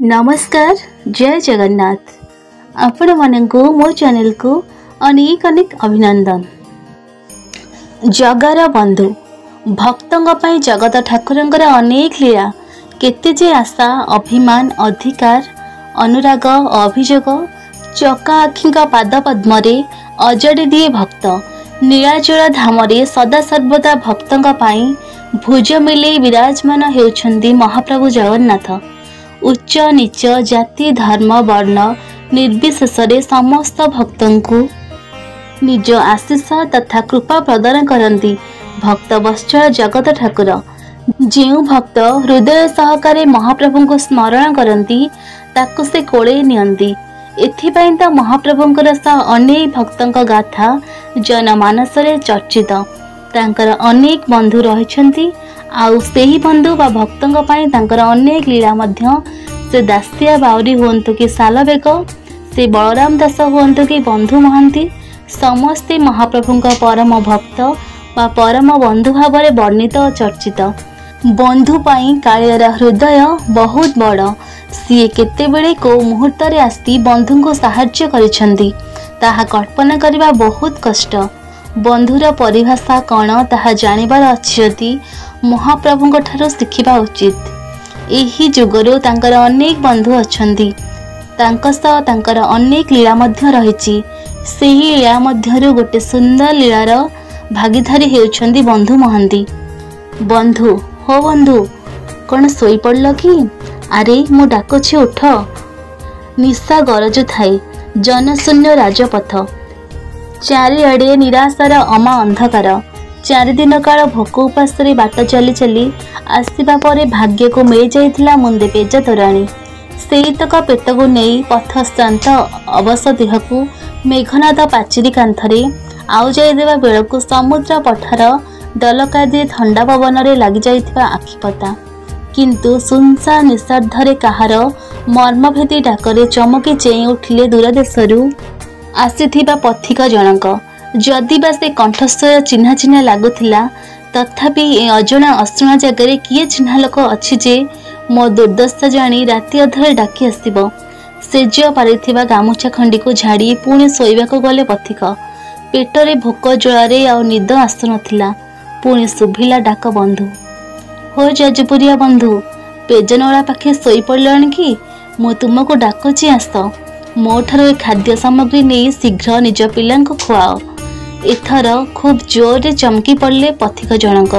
नमस्कार जय जगन्नाथ आपण मानक मो चैनल को अनेक अनेक अभिनंदन। जगार बंधु भक्तों पाई जगत ठाकुरंकर अनेक लीला केते जे आशा अभिमान अधिकार अनुराग अभियोग चका आखि पाद पद्म अजड़ी दिए भक्त नीलाचल धाम सदा सर्वदा भक्तों पाई भुज मिले विराजमान होउछंदी महाप्रभु जगन्नाथ। उच्च नीच जाति धर्म वर्ण निर्विशेष समस्त भक्तों को निज आशीष तथा कृपा प्रदान करती भक्त वत्सल जगत ठाकुर। जो भक्त हृदय सहकारे महाप्रभु को स्मरण करती ताकु से कोले नियंती। एथिपाई तो महाप्रभुंकर सह अनेक भक्तों गाथा जनमानस चर्चित। तांकर अनेक बंधु रहिछंती आउ सेही बंधु बा भक्तों पाई तांकर अनेक लीला मध्य से दासिया बाउरी हुंतु कि सालबेग से बलराम दास हुंतु कि बंधु महांती समस्ते महाप्रभुंका परम भक्त बा परम बंधु भाव वर्णित और चर्चित। बंधु पाई कालियार हृदय बहुत बड़ सी केतेबेले को मुहूर्त आसी बंधु को साहाय्य करिसेंती ताहा कल्पना करने बहुत कष्ट। बंधुर परिभाषा कौन ताहा जानिबार अछि जदि महाप्रभुंक ठारो शिखिबा उचित। एही जुगरु तांकर अनेक बंधु अछंती तांक सह तांकर अनेक लीला मध्य रहिछि। सेही लीला मध्यरु गोटे सुंदर लीलार भागीदारी हेउछंती बंधु महांती। बंधु हो बंधु कौन सोई पड़ल कि? अरे मु डाकुछि उठ। निशा गरजु थाई जनशून्य राजपथ चारिआडे निराशार अमा अंधकार। 4 दिन काल भोक उपास बाट चली चली आसवा पर भाग्य को मिल जाइथिला मुंदे पेज तोराणी। सेतक पेट को नहीं पथ श्रांत अवश देह को मेघनाद पाचिरी कांथरे आउ जाइदेवा बेलू समुद्र पठार दलका दिए ठंडा पवन लगी जाइथिबा आखिपता। किंतु सुनसा निषार्धरे कहार मर्मभेदी डाकरे चमकी चेई उठिले दूरदेशरू आसीथिबा पथिक जनक। जदि बा से कंठस्वर चिन्हा चिन्हा लगुला तथापि ए अजणा अशुणा जगह किए चिन्हा लोक अच्छी जे मो दुर्दशा जानी राति अधरे डाकी आसब। सेज पारिथिबा गामुछा खंडी को झाड़ी पुणी शोइबाको गले पथिक। पेटरे भोक ज्वारे आ निद आसु नथिला। पुणी सुभिला डाक बंधु हो जाजपुरिया बंधु पेजनला पाखे शोई पड़लानी कि मु तुमको डाकुची आस मो ठारो ए खाद्य सामग्री नहीं शीघ्र निज पिला खुआओ। एथर खूब जोर चमकी पड़े पथिक जनक।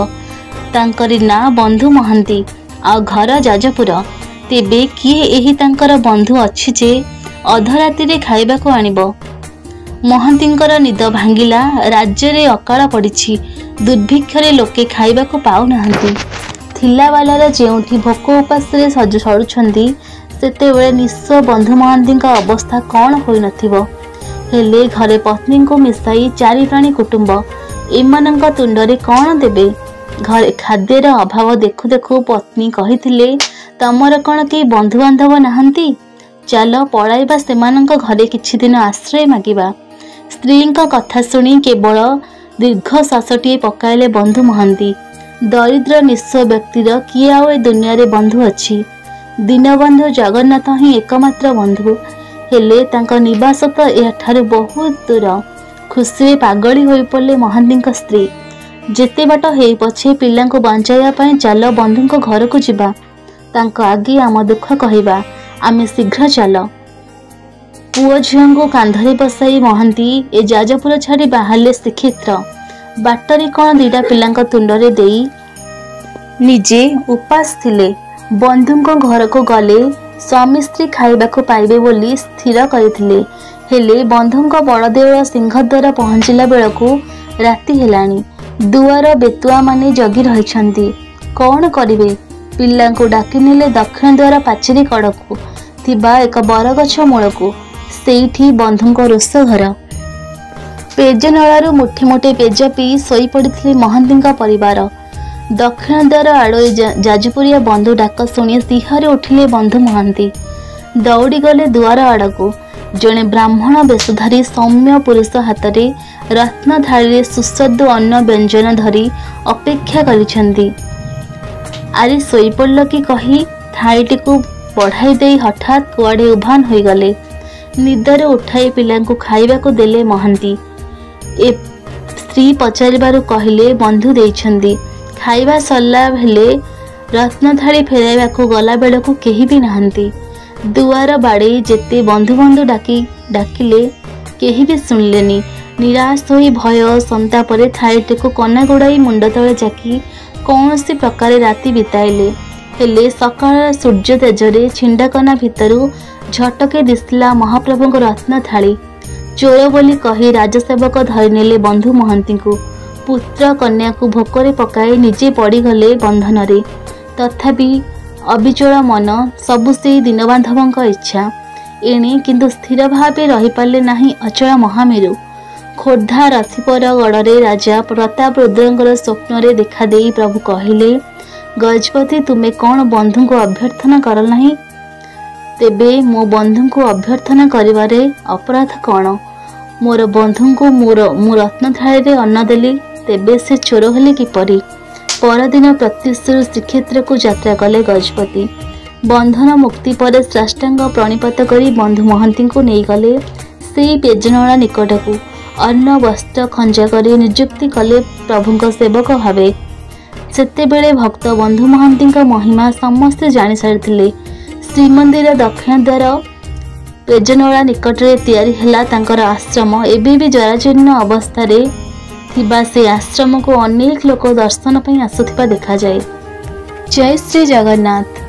तांकरी ना बंधु महांती आ घर जाजपुर। तेबे किए एही तांकर बंधु अच्छी जे अधराति रे खाइबा को आनिबो। महांतींकर निद भांगिला। राज्य रे अकाल पड़िछि। दुर्भिक्षरे लोके खाइबा को पाउ नाहंती। थिला वालार जेउठी भोक उपास रे सड़ुछंती सेतेबेले निस्व बंधु महांती अवस्था कौन होई नथिबो। हेले घरे पत्नी को मिसाई 4 प्राणी कुटुंब एमानंक तुंडरे कौन देबे। घरे खाद्यर अभाव देखु देखु पत्नी कहिथिले तमर कौन के बंधु बांधव नाहंती चल पळाइबा सेमानंक घरे किछि दिन आश्रय मागिबा। स्त्री कथा शुणी केवल दीर्घश्वासटीए पकाइले बंधु महांती। दरिद्र निस्व व्यक्तिर किए आउ ए दुनिया रे बंधु अछि। दीनबंधु जगन्नाथ ही एकमात्र बंधु। हेले तांका निवास तो एठारु बहुत दूर। खुशी पागली होई पड़े महांती स्त्री। जेते बाट हेई पछे पिला को बंचाइया पई चल बंधु घर को जिबा तांका आगे आम दुख कहवा आमे शीघ्र चल। पुओ झियों को कांधरे बसाई महांती ए जाजपुर छाड़ी बाहरले श्रीक्षेत्र। बाटरी कौन 2टा पिला तुंडरे देई निजे उपास थिले। बंधु घर को गले स्वामी स्त्री खाइबा को पाइबे बोली स्थिर करथिले। हेले बंधु बड़देउल सिंहद्वार पहुंचला बेलू राति हेलानी। दुआर बेतुआ माने जगी रहिछंती। कौन करिवे? पिला को डाकी नेले दक्षिण द्वार पाचेरी कड़कू थिबा एक बरगछ मूलकू। सेठी बंधु रोष घर। पेज नलारू मुठी Muthe page P showy पड़िथिले Mahanti परिवार। दक्षिण द्वार आड़े जाजपुरिया बंधु डाक शुणी सिंहरे उठिले बंधु महांती। दौड़ी गले दुआर आड़कू। जड़े ब्राह्मण बेशधारी सौम्य पुरुष हाथ में रत्न थाली सुस्वादु अन्न व्यंजन धरी अपेक्षा करिसेंती। आरे शोई पड़ल कि कही थाईटी को बढ़ाई दे हठात कुआड़े उभान हो गले। निदर उठाई पिलांकु खाइबाकु देले महांती। ए स्त्री पचारिबारु कहिले बंधु देइछन्दी। खाइबा सरला भेले रत्न थाली फेराइबाकु गला बेलकु केही भी नाहंती। दुआर बाड़े जेते बंधु बंधु डाकिले केही भी सुनलेनी। निराश होई भय संतापरे थालीटेकु कना गुड़ाई मुंड तले जाकी कौनसी प्रकार राति बिताइले। हेले सकाळ सूर्य तेजरे छिंडाकना भितरु झटके दिसला महाप्रभुଙ୍କ रत्न थाली। चोर बोली कही राजसेवक धरिनेले बंधु महंती को। पुत्र कन्या को भोकरे पकाई निजे पड़गले बंधन रे। तथापि अबिचल मन सबु से दीनबांधवଙ୍କ इच्छा। एणे किंतु स्थिर भावे रही पाले नाही अचल महामेरु। खोर्धा रथिपर गड़े राजा प्रताप रुद्रंकर स्वप्न रे देखा देई प्रभु कहिले, गजपति तुमे कौन बंधु को अभ्यर्थना कर नाही? तेबे मो बंधु को अभ्यर्थना करिवारे अपराध कौन? मोर बंधु को मु रत्न थाली रे अन्न देली, तेबे से चोर हेले किपरि? परदिन प्रत्युषर श्रीक्षेत्र को यात्रा कले गजपति। बंधन मुक्ति पर साष्टांग प्रणिपात करी बंधु महंती को नहीं गले से पेजनला निकट को। अन्न वस्त्र खंजा करी नियुक्ति कले प्रभुଙ୍କ सेवक भावे। सेतेबेले भक्त बंधु महंती महिमा समस्ते जानी सारिथिले। श्रीमंदिर दक्षिण द्वार पेजनला निकट रे तैयारी हैला तांकर आश्रम। एबे भी जराजीर्ण अवस्था रे थिबा से आश्रम को अनेक लोक दर्शन पई आसुथिबा देखा जाए। जय श्री जगन्नाथ।